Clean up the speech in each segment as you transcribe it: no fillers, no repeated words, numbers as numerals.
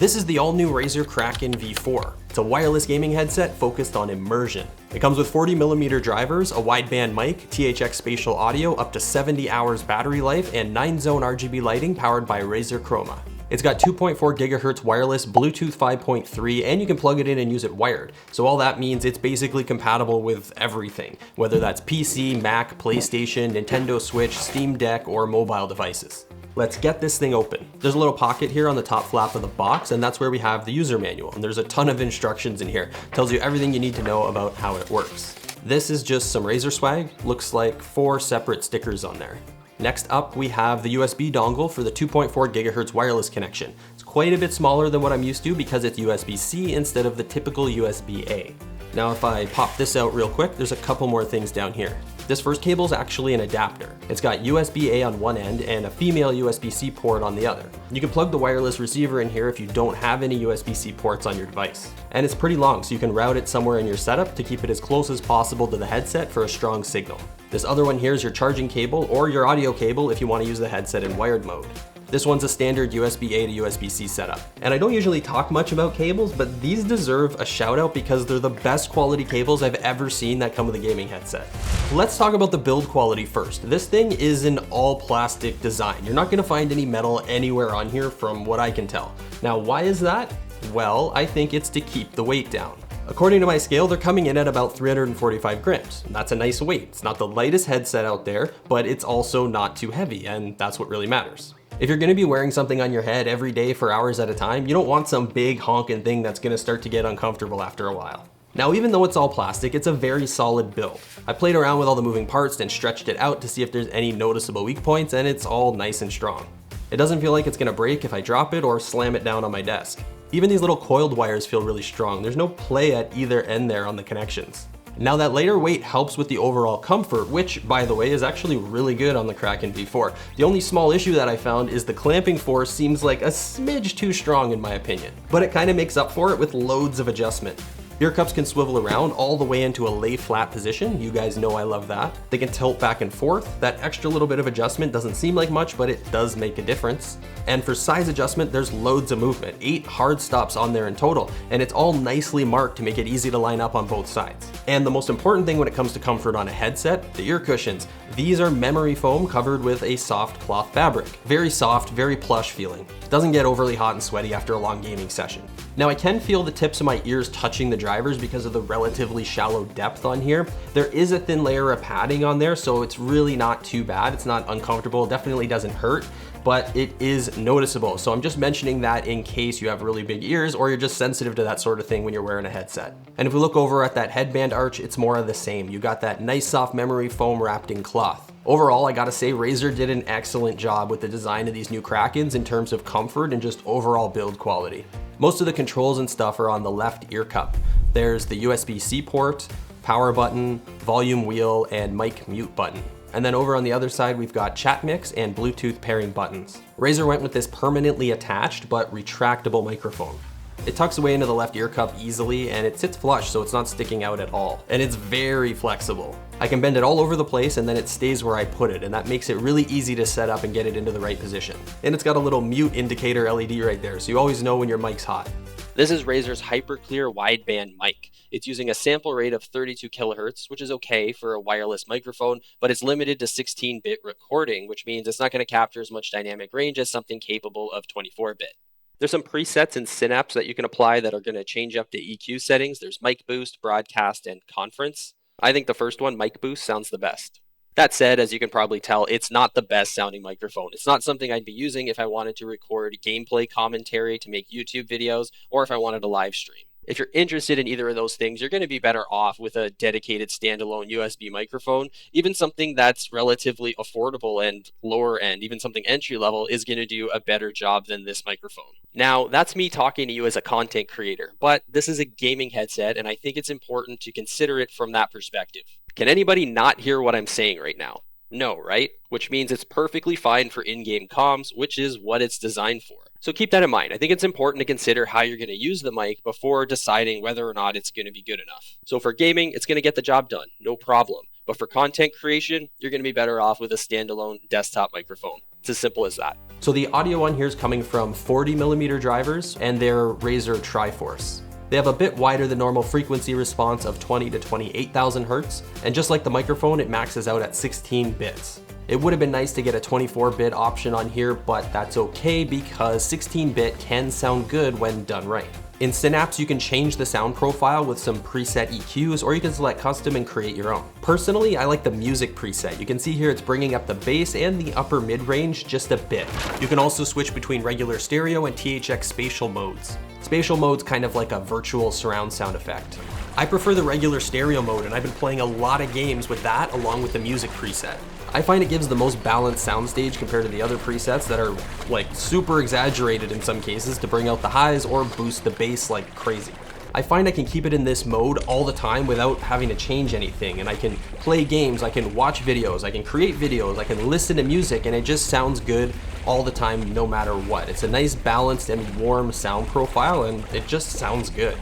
This is the all-new Razer Kraken V4. It's a wireless gaming headset focused on immersion. It comes with 40mm drivers, a wideband mic, THX spatial audio, up to 70 hours battery life, and 9-zone RGB lighting powered by Razer Chroma. It's got 2.4 GHz wireless, Bluetooth 5.3, and you can plug it in and use it wired. So all that means it's basically compatible with everything, whether that's PC, Mac, PlayStation, Nintendo Switch, Steam Deck, or mobile devices. Let's get this thing open. There's a little pocket here on the top flap of the box, and that's where we have the user manual. And there's a ton of instructions in here. It tells you everything you need to know about how it works. This is just some Razer swag. Looks like 4 separate stickers on there. Next up, we have the USB dongle for the 2.4 GHz wireless connection. It's quite a bit smaller than what I'm used to because it's USB-C instead of the typical USB-A. Now if I pop this out real quick, there's a couple more things down here. This first cable is actually an adapter. It's got USB-A on one end and a female USB-C port on the other. You can plug the wireless receiver in here if you don't have any USB-C ports on your device. And it's pretty long, so you can route it somewhere in your setup to keep it as close as possible to the headset for a strong signal. This other one here is your charging cable or your audio cable if you want to use the headset in wired mode. This one's a standard USB-A to USB-C setup. And I don't usually talk much about cables, but these deserve a shout out because they're the best quality cables I've ever seen that come with a gaming headset. Let's talk about the build quality first. This thing is an all plastic design. You're not gonna find any metal anywhere on here from what I can tell. Now, why is that? Well, I think it's to keep the weight down. According to my scale, they're coming in at about 345 grams. That's a nice weight. It's not the lightest headset out there, but it's also not too heavy, and that's what really matters. If you're gonna be wearing something on your head every day for hours at a time, you don't want some big honking thing that's gonna start to get uncomfortable after a while. Now, even though it's all plastic, it's a very solid build. I played around with all the moving parts and stretched it out to see if there's any noticeable weak points, and it's all nice and strong. It doesn't feel like it's gonna break if I drop it or slam it down on my desk. Even these little coiled wires feel really strong. There's no play at either end there on the connections. Now that lighter weight helps with the overall comfort, which, by the way, is actually really good on the Kraken V4. The only small issue that I found is the clamping force seems like a smidge too strong in my opinion, but it kind of makes up for it with loads of adjustment. Earcups can swivel around all the way into a lay flat position. You guys know I love that. They can tilt back and forth. That extra little bit of adjustment doesn't seem like much, but it does make a difference. And for size adjustment, there's loads of movement, 8 hard stops on there in total, and it's all nicely marked to make it easy to line up on both sides. And the most important thing when it comes to comfort on a headset, the ear cushions. These are memory foam covered with a soft cloth fabric. Very soft, very plush feeling. Doesn't get overly hot and sweaty after a long gaming session. Now I can feel the tips of my ears touching the drivers because of the relatively shallow depth on here. There is a thin layer of padding on there, so it's really not too bad. It's not uncomfortable, it definitely doesn't hurt, but it is noticeable. So I'm just mentioning that in case you have really big ears or you're just sensitive to that sort of thing when you're wearing a headset. And if we look over at that headband arch, it's more of the same. You got that nice soft memory foam wrapped in cloth. Overall, I gotta say Razer did an excellent job with the design of these new Krakens in terms of comfort and just overall build quality. Most of the controls and stuff are on the left ear cup. There's the USB-C port, power button, volume wheel, and mic mute button. And then over on the other side, we've got chat mix and Bluetooth pairing buttons. Razer went with this permanently attached but retractable microphone. It tucks away into the left ear cup easily and it sits flush so it's not sticking out at all. And it's very flexible. I can bend it all over the place and then it stays where I put it, and that makes it really easy to set up and get it into the right position. And it's got a little mute indicator LED right there, so you always know when your mic's hot. This is Razer's Hyperclear wideband mic. It's using a sample rate of 32 kilohertz, which is okay for a wireless microphone, but it's limited to 16-bit recording, which means it's not going to capture as much dynamic range as something capable of 24-bit. There's some presets and synapse that you can apply that are going to change up the EQ settings. There's mic boost, broadcast, and conference. I think the first one, mic boost, sounds the best. That said, as you can probably tell, it's not the best sounding microphone. It's not something I'd be using if I wanted to record gameplay commentary to make YouTube videos, or if I wanted to live stream. If you're interested in either of those things, you're going to be better off with a dedicated standalone USB microphone. Even something that's relatively affordable and lower end, even something entry level, is going to do a better job than this microphone. Now, that's me talking to you as a content creator, but this is a gaming headset, and I think it's important to consider it from that perspective. Can anybody not hear what I'm saying right now? No, right? Which means it's perfectly fine for in-game comms, which is what it's designed for. So keep that in mind. I think it's important to consider how you're going to use the mic before deciding whether or not it's going to be good enough. So for gaming, it's going to get the job done, no problem. But for content creation, you're going to be better off with a standalone desktop microphone. It's as simple as that. So the audio on here is coming from 40mm drivers, and they're Razer Triforce. They have a bit wider than normal frequency response of 20 to 28,000 Hertz, and just like the microphone, it maxes out at 16 bits. It would have been nice to get a 24-bit option on here, but that's okay because 16-bit can sound good when done right. In Synapse, you can change the sound profile with some preset EQs, or you can select custom and create your own. Personally, I like the music preset. You can see here it's bringing up the bass and the upper mid-range just a bit. You can also switch between regular stereo and THX spatial modes. Spatial mode's kind of like a virtual surround sound effect. I prefer the regular stereo mode, and I've been playing a lot of games with that along with the music preset. I find it gives the most balanced soundstage compared to the other presets that are like super exaggerated in some cases to bring out the highs or boost the bass like crazy. I find I can keep it in this mode all the time without having to change anything, and I can play games, I can watch videos, I can create videos, I can listen to music, and it just sounds good all the time no matter what. It's a nice balanced and warm sound profile, and it just sounds good.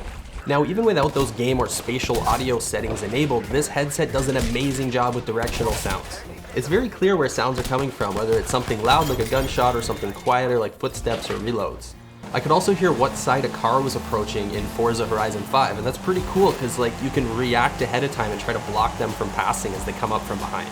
Now, even without those game or spatial audio settings enabled, this headset does an amazing job with directional sounds. It's very clear where sounds are coming from, whether it's something loud like a gunshot or something quieter like footsteps or reloads. I could also hear what side a car was approaching in Forza Horizon 5, and that's pretty cool because like you can react ahead of time and try to block them from passing as they come up from behind.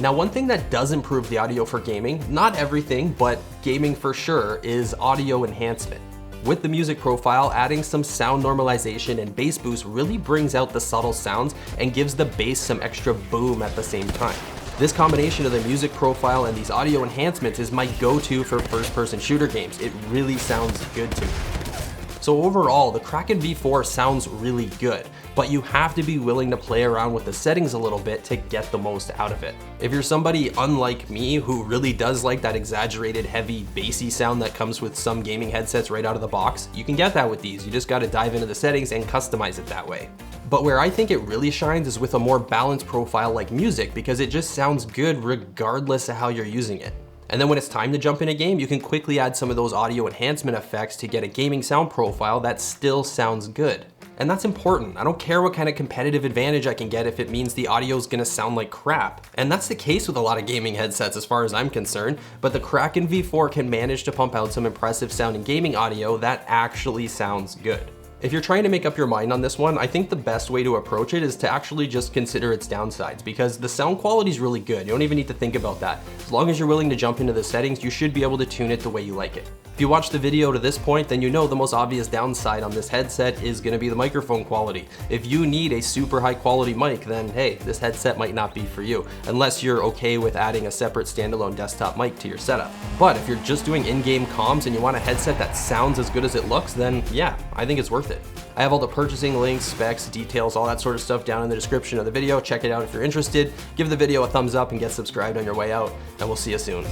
Now, one thing that does improve the audio for gaming, not everything, but gaming for sure, is audio enhancement. With the music profile, adding some sound normalization and bass boost really brings out the subtle sounds and gives the bass some extra boom at the same time. This combination of the music profile and these audio enhancements is my go-to for first-person shooter games. It really sounds good to me. So overall, the Kraken V4 sounds really good, but you have to be willing to play around with the settings a little bit to get the most out of it. If you're somebody unlike me who really does like that exaggerated, heavy, bassy sound that comes with some gaming headsets right out of the box, you can get that with these. You just gotta dive into the settings and customize it that way. But where I think it really shines is with a more balanced profile like music, because it just sounds good regardless of how you're using it. And then when it's time to jump in a game, you can quickly add some of those audio enhancement effects to get a gaming sound profile that still sounds good. And that's important. I don't care what kind of competitive advantage I can get if it means the audio is gonna sound like crap. And that's the case with a lot of gaming headsets as far as I'm concerned, but the Kraken V4 can manage to pump out some impressive sounding gaming audio that actually sounds good. If you're trying to make up your mind on this one, I think the best way to approach it is to actually just consider its downsides, because the sound quality is really good. You don't even need to think about that. As long as you're willing to jump into the settings, you should be able to tune it the way you like it. If you watched the video to this point, then you know the most obvious downside on this headset is gonna be the microphone quality. If you need a super high quality mic, then hey, this headset might not be for you, unless you're okay with adding a separate standalone desktop mic to your setup. But if you're just doing in-game comms and you want a headset that sounds as good as it looks, then yeah, I think it's worth it. I have all the purchasing links, specs, details, all that sort of stuff down in the description of the video. Check it out if you're interested. Give the video a thumbs up and get subscribed on your way out, and we'll see you soon.